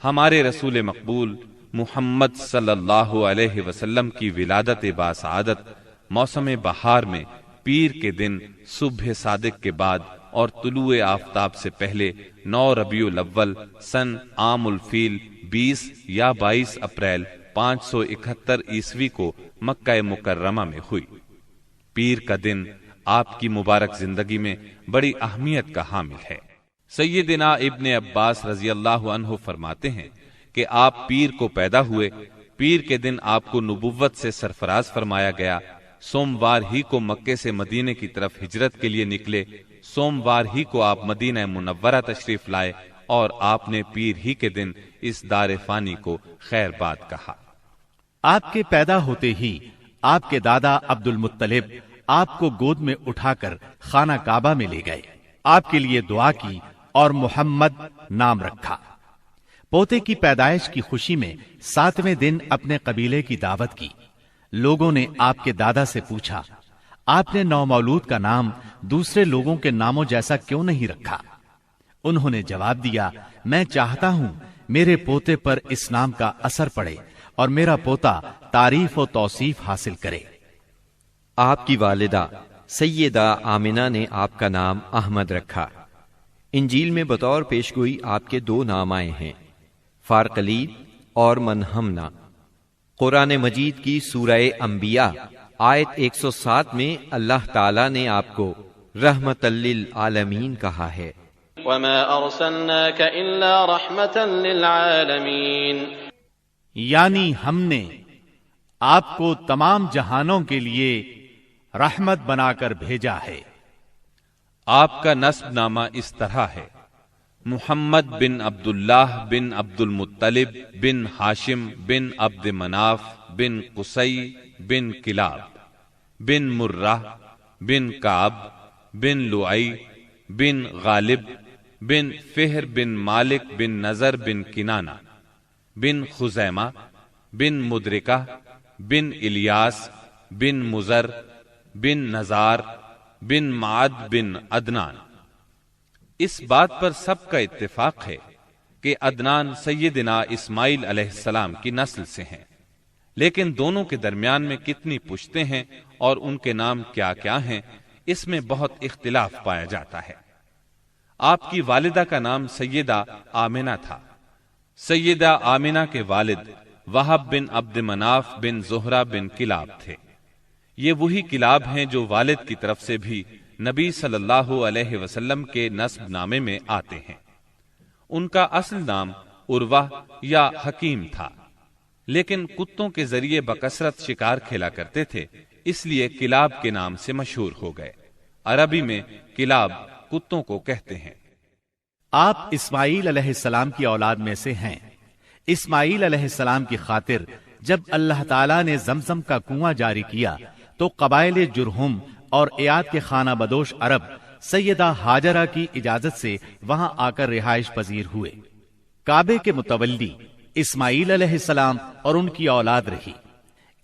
ہمارے رسول مقبول محمد صلی اللہ علیہ وسلم کی ولادت باسعادت موسم بہار میں پیر کے دن صبح صادق کے بعد اور طلوع آفتاب سے پہلے 9 ربیع الاول سن عام الفیل 20 یا 22 اپریل 571 عیسوی کو مکہ مکرمہ میں ہوئی۔ پیر کا دن آپ کی مبارک زندگی میں بڑی اہمیت کا حامل ہے۔ سیدنا ابن عباس رضی اللہ عنہ فرماتے ہیں کہ آپ پیر کو پیدا ہوئے، پیر کے دن آپ کو نبوت سے سرفراز فرمایا گیا، سوموار ہی کو مکے سے مدینے کی طرف ہجرت کے لیے نکلے، سوموار ہی کو آپ مدینہ منورہ تشریف لائے اور آپ نے پیر ہی کے دن اس دار فانی کو خیر باد کہا۔ آپ کے پیدا ہوتے ہی آپ کے دادا عبد المطلب آپ کو گود میں اٹھا کر خانہ کعبہ میں لے گئے، آپ کے لیے دعا کی اور محمد نام رکھا۔ پوتے کی پیدائش کی خوشی میں 7ویں دن اپنے قبیلے کی دعوت کی۔ لوگوں نے آپ کے دادا سے پوچھا، آپ نے نومولود کا نام دوسرے لوگوں کے ناموں جیسا کیوں نہیں رکھا؟ انہوں نے جواب دیا، میں چاہتا ہوں میرے پوتے پر اس نام کا اثر پڑے اور میرا پوتا تعریف و توصیف حاصل کرے۔ آپ کی والدہ سیدہ آمنہ نے آپ کا نام احمد رکھا۔ انجیل میں بطور پیشگوئی آپ کے 2 نام آئے ہیں، فارقلید اور منہمنا۔ قرآن مجید کی سورہ انبیاء آیت 107 میں اللہ تعالیٰ نے آپ کو رحمت للعالمین کہا ہے۔ وَمَا أَرْسَلْنَاكَ إِلَّا رَحْمَةً لِلْعَالَمِينَ، یعنی ہم نے آپ کو تمام جہانوں کے لیے رحمت بنا کر بھیجا ہے۔ آپ کا نسب نامہ اس طرح ہے: محمد بن عبداللہ بن عبد المطلب بن ہاشم بن عبد مناف بن قصی بن کلاب بن مرہ بن کعب بن لؤی بن غالب بن فہر بن مالک بن نظر بن کنانہ بن خزیمہ بن مدرکہ بن الیاس بن مزر بن نزار بن معد بن عدنان۔ اس بات پر سب کا اتفاق ہے کہ عدنان سیدنا اسماعیل علیہ السلام کی نسل سے ہیں، لیکن دونوں کے درمیان میں کتنی پشتیں ہیں اور ان کے نام کیا کیا ہیں، اس میں بہت اختلاف پایا جاتا ہے۔ آپ کی والدہ کا نام سیدہ آمنہ تھا۔ سیدہ آمنہ کے والد وہب بن عبد مناف بن زہرہ بن کلاب تھے۔ یہ وہی کلاب ہیں جو والد کی طرف سے بھی نبی صلی اللہ علیہ وسلم کے نسب نامے میں آتے ہیں۔ ان کا اصل نام عروہ یا حکیم تھا، لیکن کتوں کے ذریعے بکثرت شکار کھیلا کرتے تھے، اس لیے کلاب کے نام سے مشہور ہو گئے۔ عربی میں کلاب کتوں کو کہتے ہیں۔ آپ اسماعیل علیہ السلام کی اولاد میں سے ہیں۔ اسماعیل علیہ السلام کی خاطر جب اللہ تعالیٰ نے زمزم کا کنواں جاری کیا تو قبائل جرہم اور ایاد کے خانہ بدوش عرب سیدہ ہاجرہ کی اجازت سے وہاں آ کر رہائش پذیر ہوئے۔ کعبے کے متولی اسماعیل علیہ السلام اور ان کی اولاد رہی۔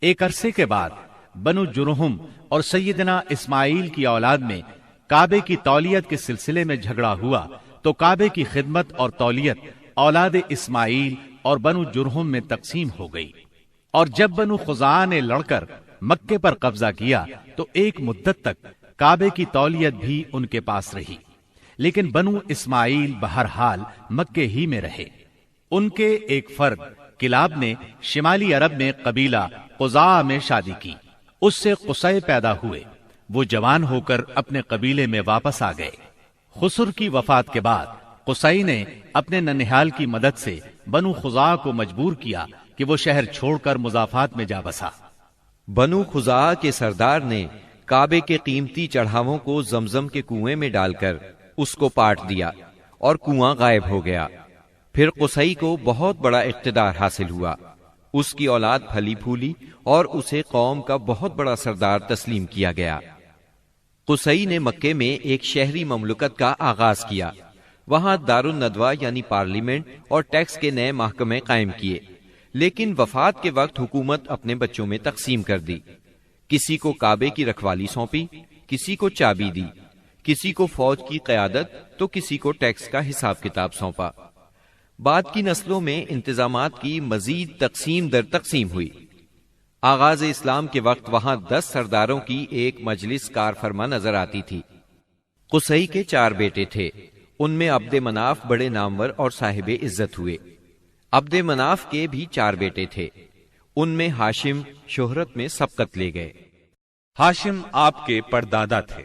ایک عرصے کے بعد بنو جرہم اور سیدنا اسماعیل کی اولاد میں کعبے کی تولیت کے سلسلے میں جھگڑا ہوا تو کعبے کی خدمت اور تولیت اولاد اسماعیل اور بنو جرہم میں تقسیم ہو گئی، اور جب بنو خزاعہ نے لڑ کر مکے پر قبضہ کیا تو ایک مدت تک کعبے کی تولیت بھی ان کے پاس رہی، لیکن بنو اسماعیل بہرحال مکے ہی میں رہے۔ ان کے ایک فرد کلاب نے شمالی عرب میں قبیلہ قزاعہ میں شادی کی، اس سے قصی پیدا ہوئے۔ وہ جوان ہو کر اپنے قبیلے میں واپس آ گئے۔ خسر کی وفات کے بعد قصی نے اپنے ننہال کی مدد سے بنو خزاعہ کو مجبور کیا کہ وہ شہر چھوڑ کر مضافات میں جا بسا۔ بنو خزاعہ کے سردار نے کعبے کے قیمتی چڑھاووں کو زمزم کے کنویں میں ڈال کر اس کو پاٹ دیا اور کنواں غائب ہو گیا۔ پھر قصی کو بہت بڑا اقتدار حاصل ہوا، اس کی اولاد پھلی پھولی اور اسے قوم کا بہت بڑا سردار تسلیم کیا گیا۔ قصی نے مکے میں ایک شہری مملکت کا آغاز کیا، وہاں دار الندوہ یعنی پارلیمنٹ اور ٹیکس کے نئے محکمے قائم کیے، لیکن وفات کے وقت حکومت اپنے بچوں میں تقسیم کر دی۔ کسی کو کعبے کی رکھوالی سونپی، کسی کو چابی دی، کسی کو فوج کی قیادت تو کسی کو ٹیکس کا حساب کتاب سونپا۔ بعد کی نسلوں میں انتظامات کی مزید تقسیم در تقسیم ہوئی۔ آغاز اسلام کے وقت وہاں 10 سرداروں کی ایک مجلس کار فرما نظر آتی تھی۔ قصی کے 4 بیٹے تھے، ان میں عبد مناف بڑے نامور اور صاحب عزت ہوئے۔ عبد مناف کے بھی 4 بیٹے تھے، ان میں ہاشم شہرت میں سبقت لے گئے۔ ہاشم آپ کے پردادا تھے،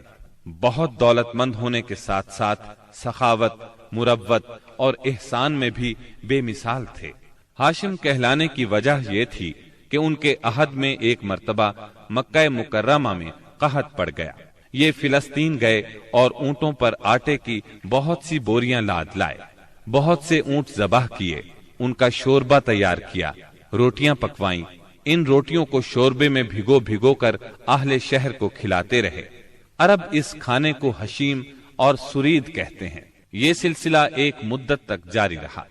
بہت دولت مند ہونے کے ساتھ ساتھ سخاوت، مروت اور احسان میں بھی بے مثال تھے۔ ہاشم کہلانے کی وجہ یہ تھی کہ ان کے عہد میں ایک مرتبہ مکہ مکرمہ میں قحط پڑ گیا۔ یہ فلسطین گئے اور اونٹوں پر آٹے کی بہت سی بوریاں لاد لائے، بہت سے اونٹ ذبح کیے، ان کا شوربہ تیار کیا، روٹیاں پکوائیں، ان روٹیوں کو شوربے میں بھگو بھگو کر اہل شہر کو کھلاتے رہے۔ عرب اس کھانے کو حشیم اور سرید کہتے ہیں۔ یہ سلسلہ ایک مدت تک جاری رہا،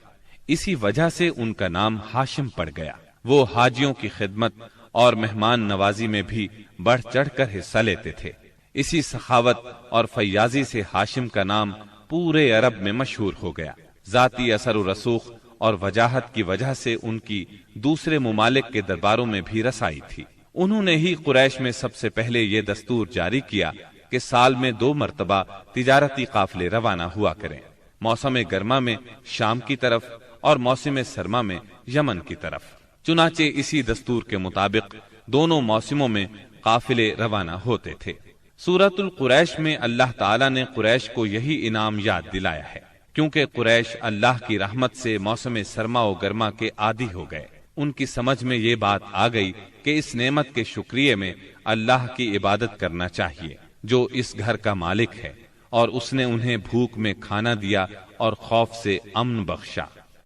اسی وجہ سے ان کا نام ہاشم پڑ گیا۔ وہ حاجیوں کی خدمت اور مہمان نوازی میں بھی بڑھ چڑھ کر حصہ لیتے تھے۔ اسی سخاوت اور فیاضی سے ہاشم کا نام پورے عرب میں مشہور ہو گیا۔ ذاتی اثر و رسوخ اور وجاہت کی وجہ سے ان کی دوسرے ممالک کے درباروں میں بھی رسائی تھی۔ انہوں نے ہی قریش میں سب سے پہلے یہ دستور جاری کیا کہ سال میں 2 مرتبہ تجارتی قافلے روانہ ہوا کریں، موسم گرما میں شام کی طرف اور موسم سرما میں یمن کی طرف۔ چنانچہ اسی دستور کے مطابق دونوں موسموں میں قافلے روانہ ہوتے تھے۔ سورۃ القریش میں اللہ تعالیٰ نے قریش کو یہی انعام یاد دلایا ہے، کیونکہ قریش اللہ کی رحمت سے موسم سرما و گرما کے عادی ہو گئے۔ ان کی سمجھ میں یہ بات آ گئی کہ اس نعمت کے شکریہ میں اللہ کی عبادت کرنا چاہیے جو اس گھر کا مالک ہے، اور اس نے انہیں بھوک میں کھانا دیا اور خوف سے امن بخشا۔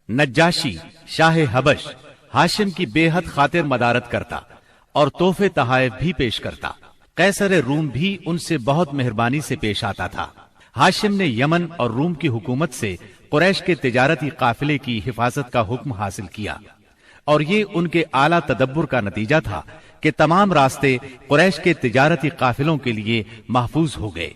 نجاشی شاہ حبش ہاشم کی بے حد خاطر مدارت کرتا اور تحفے تحائف بھی پیش کرتا۔ قیصر روم بھی ان سے بہت مہربانی سے پیش آتا تھا۔ ہاشم نے یمن اور روم کی حکومت سے قریش کے تجارتی قافلے کی حفاظت کا حکم حاصل کیا، اور یہ ان کے اعلیٰ تدبر کا نتیجہ تھا کہ تمام راستے قریش کے تجارتی قافلوں کے لیے محفوظ ہو گئے۔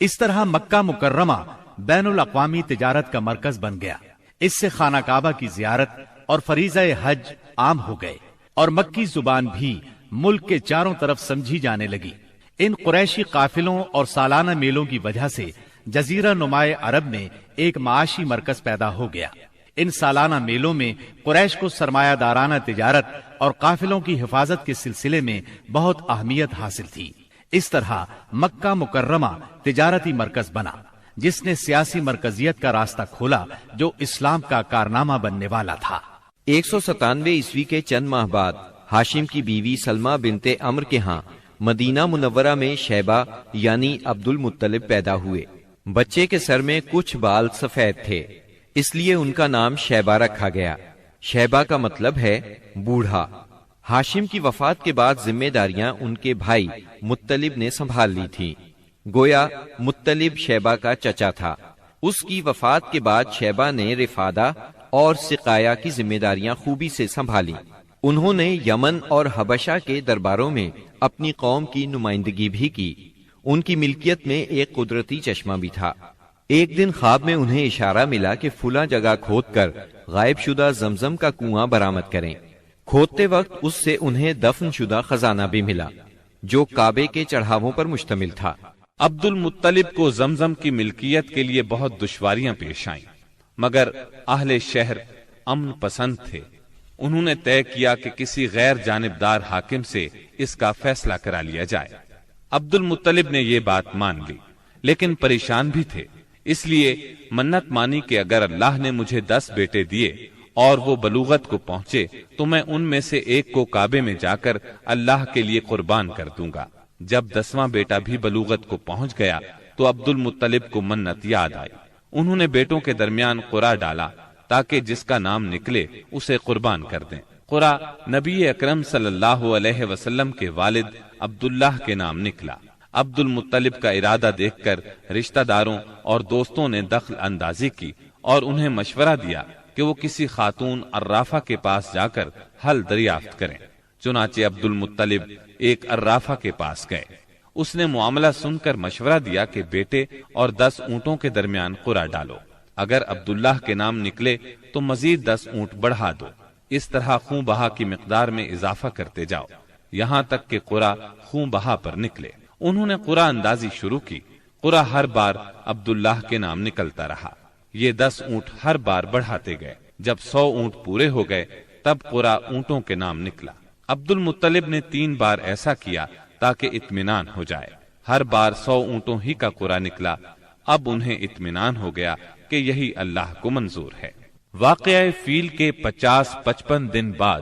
اس طرح مکہ مکرمہ بین الاقوامی تجارت کا مرکز بن گیا۔ اس سے خانہ کعبہ کی زیارت اور فریضہ حج عام ہو گئے، اور مکی زبان بھی ملک کے چاروں طرف سمجھی جانے لگی۔ ان قریشی قافلوں اور سالانہ میلوں کی وجہ سے جزیرہ نمائے عرب میں ایک معاشی مرکز پیدا ہو گیا۔ ان سالانہ میلوں میں قریش کو سرمایہ دارانہ تجارت اور قافلوں کی حفاظت کے سلسلے میں بہت اہمیت حاصل تھی۔ اس طرح مکہ مکرمہ تجارتی مرکز بنا، جس نے سیاسی مرکزیت کا راستہ کھولا جو اسلام کا کارنامہ بننے والا تھا۔ 197 عیسوی کے چند ماہ بعد ہاشم کی بیوی سلمہ بنت عمرو کے ہاں مدینہ منورہ میں شیبہ یعنی عبد المطلب پیدا ہوئے۔ بچے کے سر میں کچھ بال سفید تھے، اس لیے ان کا نام شیبہ رکھا گیا۔ شیبہ کا مطلب ہے بوڑھا۔ ہاشم کی وفات کے بعد ذمہ داریاں ان کے بھائی مطلب نے سنبھال لی تھی۔ گویا مطلب شیبہ کا چچا تھا۔ اس کی وفات کے بعد شیبہ نے رفادہ اور سقایا کی ذمہ داریاں خوبی سے سنبھالی۔ انہوں نے یمن اور حبشہ کے درباروں میں اپنی قوم کی نمائندگی بھی کی۔ ان کی ملکیت میں ایک قدرتی چشمہ بھی تھا۔ ایک دن خواب میں انہیں اشارہ ملا کہ فلاں جگہ کھود کر غائب شدہ زمزم کا کنواں برآمد کریں۔ کھودتے وقت اس سے انہیں دفن شدہ خزانہ بھی ملا جو کعبے کے چڑھاووں پر مشتمل تھا۔ عبد المطلب کو زمزم کی ملکیت کے لیے بہت دشواریاں پیش آئیں، مگر اہل شہر امن پسند تھے۔ انہوں نے طے کیا کہ کسی غیر جانبدار حاکم سے اس کا فیصلہ کرا لیا جائے۔ عبد المطلب نے یہ بات مان لی، لیکن پریشان بھی تھے، اس لیے منت مانی کہ اگر اللہ نے مجھے 10 بیٹے دیے اور وہ بلوغت کو پہنچے تو میں ان میں سے ایک کو کعبے میں جا کر اللہ کے لیے قربان کر دوں گا۔ جب 10واں بیٹا بھی بلوغت کو پہنچ گیا تو عبد المطلب کو منت یاد آئی۔ انہوں نے بیٹوں کے درمیان قرعہ ڈالا تاکہ جس کا نام نکلے اسے قربان کر دیں۔ قرعہ نبی اکرم صلی اللہ علیہ وسلم کے والد عبداللہ کے نام نکلا۔ عبد المطلب کا ارادہ دیکھ کر رشتہ داروں اور دوستوں نے دخل اندازی کی اور انہیں مشورہ دیا کہ وہ کسی خاتون عرافہ کے پاس جا کر حل دریافت کریں۔ چنانچہ عبد المطلب ایک عرافہ کے پاس گئے۔ اس نے معاملہ سن کر مشورہ دیا کہ بیٹے اور 10 اونٹوں کے درمیان قرعہ ڈالو۔ اگر عبداللہ کے نام نکلے تو مزید 10 اونٹ بڑھا دو۔ اس طرح خون بہا کی مقدار میں اضافہ کرتے جاؤ یہاں تک کہ قرا خون بہا پر نکلے۔ انہوں نے قرا اندازی شروع کی۔ قرا ہر بار عبداللہ کے نام نکلتا رہا۔ یہ 10 اونٹ ہر بار بڑھاتے گئے۔ جب 100 اونٹ پورے ہو گئے تب قرا اونٹوں کے نام نکلا۔ عبد المطلب نے 3 بار ایسا کیا تاکہ اطمینان ہو جائے۔ ہر بار 100 اونٹوں ہی کا قرا نکلا۔ اب انہیں اطمینان ہو گیا کہ یہی اللہ کو منظور ہے۔ واقعہ فیل کے 50-55 دن بعد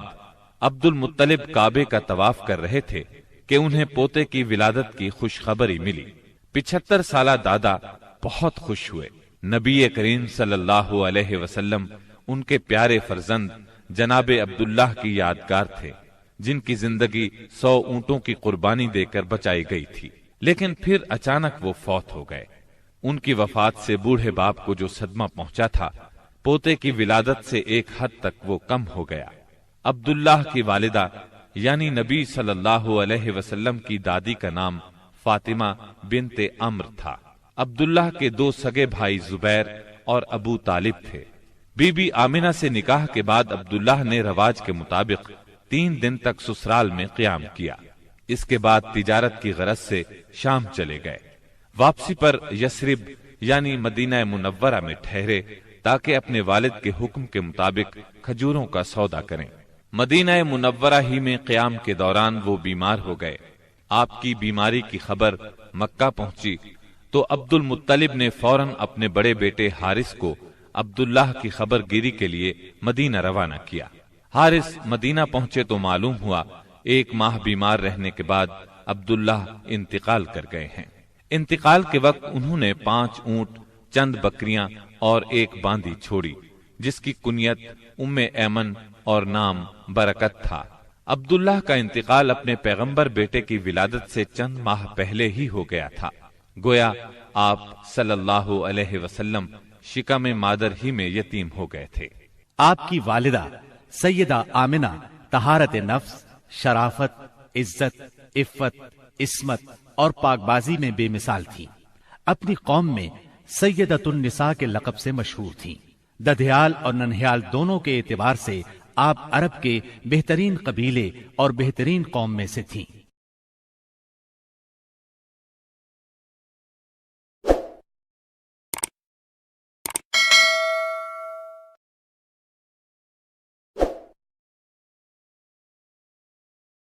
عبد المطلب کعبے کا طواف کر رہے تھے کہ انہیں پوتے کی ولادت کی خوشخبری ملی۔ 75 سالہ دادا بہت خوش ہوئے۔ نبی کریم صلی اللہ علیہ وسلم ان کے پیارے فرزند جناب عبداللہ کی یادگار تھے، جن کی زندگی 100 اونٹوں کی قربانی دے کر بچائی گئی تھی، لیکن پھر اچانک وہ فوت ہو گئے۔ ان کی وفات سے بوڑھے باپ کو جو صدمہ پہنچا تھا، پوتے کی ولادت سے ایک حد تک وہ کم ہو گیا۔ عبداللہ کی والدہ یعنی نبی صلی اللہ علیہ وسلم کی دادی کا نام فاطمہ بنت عمر تھا۔ عبداللہ کے 2 سگے بھائی زبیر اور ابو طالب تھے۔ بی بی آمنہ سے نکاح کے بعد عبداللہ نے رواج کے مطابق 3 دن تک سسرال میں قیام کیا۔ اس کے بعد تجارت کی غرض سے شام چلے گئے۔ واپسی پر یثرب یعنی مدینہ منورہ میں ٹھہرے تاکہ اپنے والد کے حکم کے مطابق کھجوروں کا سودا کریں۔ مدینہ منورہ ہی میں قیام کے دوران وہ بیمار ہو گئے۔ آپ کی بیماری کی خبر مکہ پہنچی تو عبد المطلب نے فوراً اپنے بڑے بیٹے حارث کو عبداللہ کی خبر گیری کے لیے مدینہ روانہ کیا۔ حارث مدینہ پہنچے تو معلوم ہوا 1 ماہ بیمار رہنے کے بعد عبداللہ انتقال کر گئے ہیں۔ انتقال کے وقت انہوں نے 5 اونٹ، چند بکریاں اور 1 باندی چھوڑی، جس کی کنیت ام ایمن اور نام برکت تھا۔ عبداللہ کا انتقال اپنے پیغمبر بیٹے کی ولادت سے چند ماہ پہلے ہی ہو گیا تھا۔ گویا آپ صلی اللہ علیہ وسلم شکم مادر ہی میں یتیم ہو گئے تھے۔ آپ کی والدہ سیدہ آمنہ طہارت نفس، شرافت، عزت، عفت، عصمت اور پاک بازی میں بے مثال تھی۔ اپنی قوم میں سیدۃ النساء کے لقب سے مشہور تھیں۔ ددھیال اور ننہیال دونوں کے اعتبار سے آپ عرب کے بہترین قبیلے اور بہترین قوم میں سے تھیں۔